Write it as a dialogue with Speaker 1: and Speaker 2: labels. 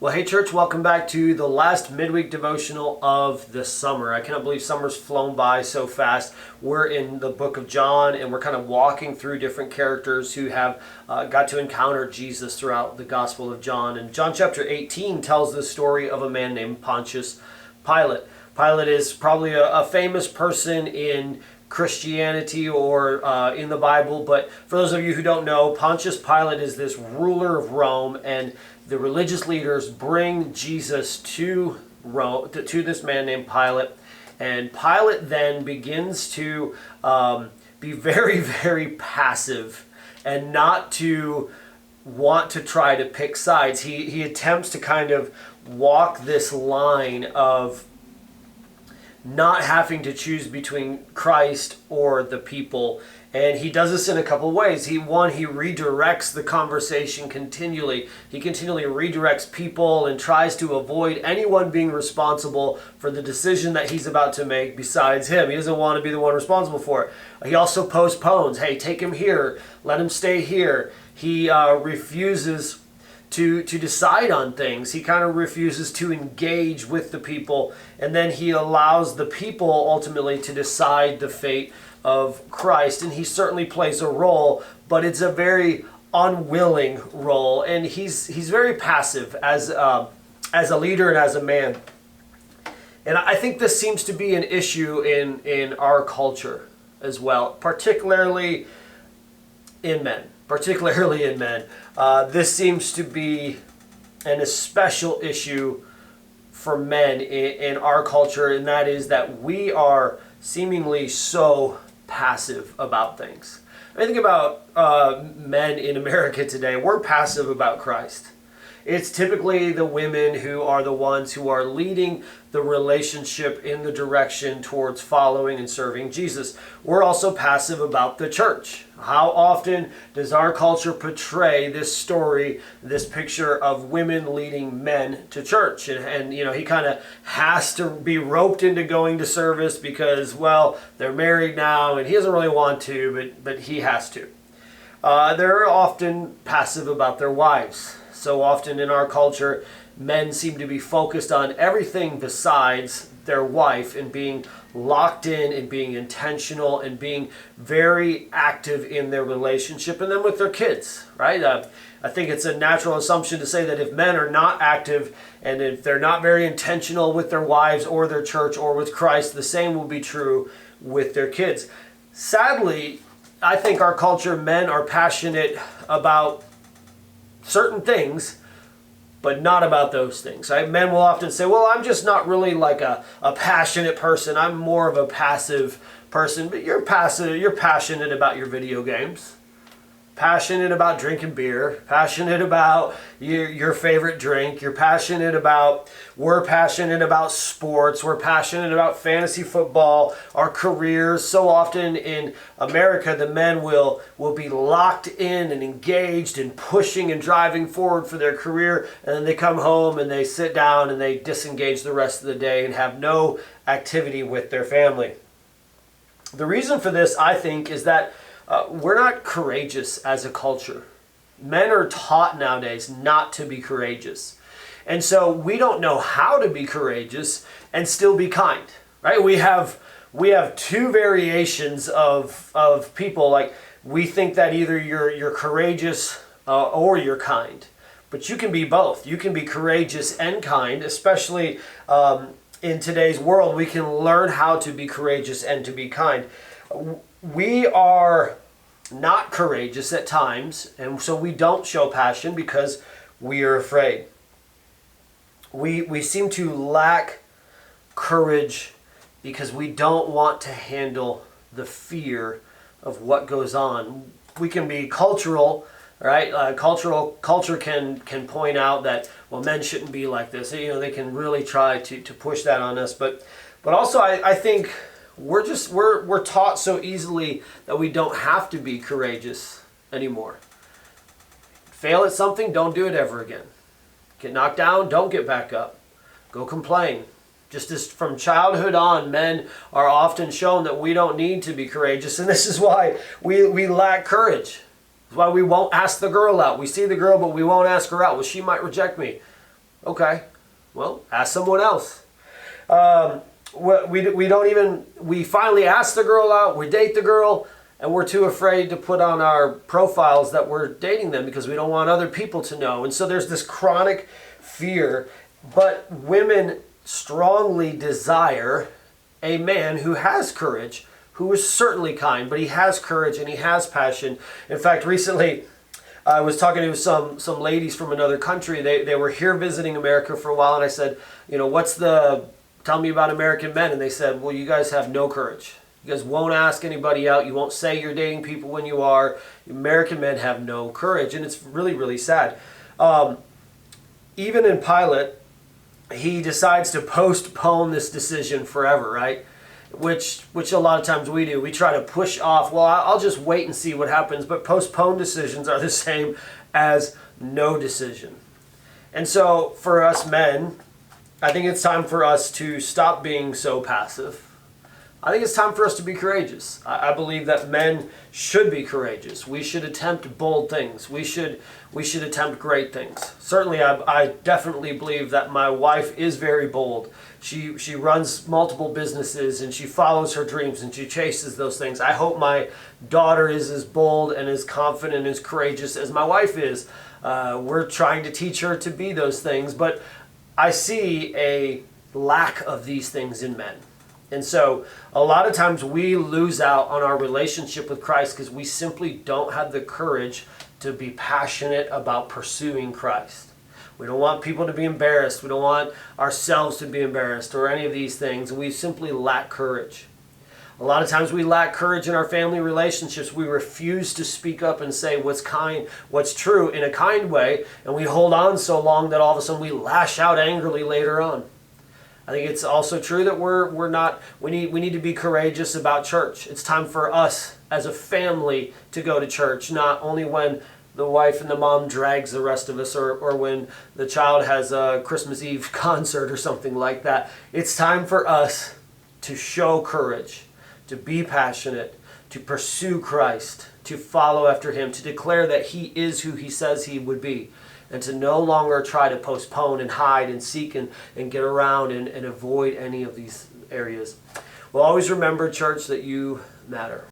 Speaker 1: Well, hey church, welcome back to the last midweek devotional of the summer. I cannot believe summer's flown by so fast. We're in the book of John and we're kind of walking through different characters who have got to encounter Jesus throughout the Gospel of John. And John chapter 18 tells the story of a man named Pontius Pilate. Pilate is probably a famous person in Christianity or in the Bible, but for those of you who don't know, Pontius Pilate is this ruler of Rome, and the religious leaders bring Jesus to Rome, to this man named Pilate, and Pilate then begins to be very, very passive and not to want to try to pick sides. He attempts to kind of walk this line of not having to choose between Christ or the people. And he does this in a couple of ways. He redirects the conversation continually. He continually redirects people and tries to avoid anyone being responsible for the decision that he's about to make besides him. He doesn't want to be the one responsible for it. He also postpones. Hey, take him here. Let him stay here. He refuses to decide on things. He kind of refuses to engage with the people, and then he allows the people ultimately to decide the fate of Christ. And he certainly plays a role, but it's a very unwilling role, and he's very passive as a leader and as a man. And I think this seems to be an issue in our culture as well, particularly in men. This seems to be an especial issue for men in our culture, and that is that we are seemingly so passive about things. I think about men in America today. We're passive about Christ. It's typically the women who are the ones who are leading the relationship in the direction towards following and serving Jesus. We're also passive about the church. How often does our culture portray this story, this picture of women leading men to church? And you know, he kind of has to be roped into going to service because, well, they're married now and he doesn't really want to, but he has to. They're often passive about their wives. So often in our culture, men seem to be focused on everything besides their wife and being locked in and being intentional and being very active in their relationship and then with their kids, right? I think it's a natural assumption to say that if men are not active and if they're not very intentional with their wives or their church or with Christ, the same will be true with their kids. Sadly, I think our culture, men are passionate about certain things, but not about those things. Right? Men will often say, well, I'm just not really like a passionate person. I'm more of a passive person. But you're passionate about your video games, passionate about drinking beer, passionate about your favorite drink. We're passionate about sports. We're passionate about fantasy football, our careers. So often in America, the men will be locked in and engaged and pushing and driving forward for their career. And then they come home and they sit down and they disengage the rest of the day and have no activity with their family. The reason for this, I think, is that we're not courageous as a culture. Men are taught nowadays not to be courageous. And so we don't know how to be courageous and still be kind, right? We have two variations of people. Like, we think that either you're courageous or you're kind. But you can be both. You can be courageous and kind, especially in today's world. We can learn how to be courageous and to be kind. We are not courageous at times, and so we don't show passion because we are afraid. We seem to lack courage because we don't want to handle the fear of what goes on. We can be cultural, right? Culture can point out that, well, men shouldn't be like this. You know, they can really try to push that on us, but also I think we're taught so easily that we don't have to be courageous anymore. Fail at something, don't do it ever again. Get knocked down, don't get back up. Go complain. Just as from childhood on, men are often shown that we don't need to be courageous, and this is why we lack courage. It's why we won't ask the girl out. We see the girl, but we won't ask her out. Well, she might reject me. Okay, well, ask someone else. We finally ask the girl out, we date the girl, and we're too afraid to put on our profiles that we're dating them because we don't want other people to know. And so there's this chronic fear, but women strongly desire a man who has courage, who is certainly kind, but he has courage and he has passion. In fact, recently I was talking to some ladies from another country. They were here visiting America for a while, and I said, tell me about American men. And they said, well, you guys have no courage. You guys won't ask anybody out. You won't say you're dating people when you are. American men have no courage, and it's really, really sad. Even in Pilate, he decides to postpone this decision forever, right? Which a lot of times we do. We try to push off, well, I'll just wait and see what happens. But postponed decisions are the same as no decision. And so for us men, I think it's time for us to stop being so passive. I think it's time for us to be courageous. I believe that men should be courageous. We should attempt bold things. We should attempt great things. Certainly, I definitely believe that my wife is very bold. She runs multiple businesses and she follows her dreams and she chases those things. I hope my daughter is as bold and as confident and as courageous as my wife is. We're trying to teach her to be those things, but I see a lack of these things in men. And so a lot of times we lose out on our relationship with Christ because we simply don't have the courage to be passionate about pursuing Christ. We don't want people to be embarrassed. We don't want ourselves to be embarrassed or any of these things. We simply lack courage. A lot of times we lack courage in our family relationships. We refuse to speak up and say what's kind, what's true in a kind way, and we hold on so long that all of a sudden we lash out angrily later on. I think it's also true that we need to be courageous about church. It's time for us as a family to go to church, not only when the wife and the mom drags the rest of us or when the child has a Christmas Eve concert or something like that. It's time for us to show courage, to be passionate, to pursue Christ, to follow after him, to declare that he is who he says he would be, and to no longer try to postpone and hide and seek and get around and avoid any of these areas. Well, always remember, church, that you matter.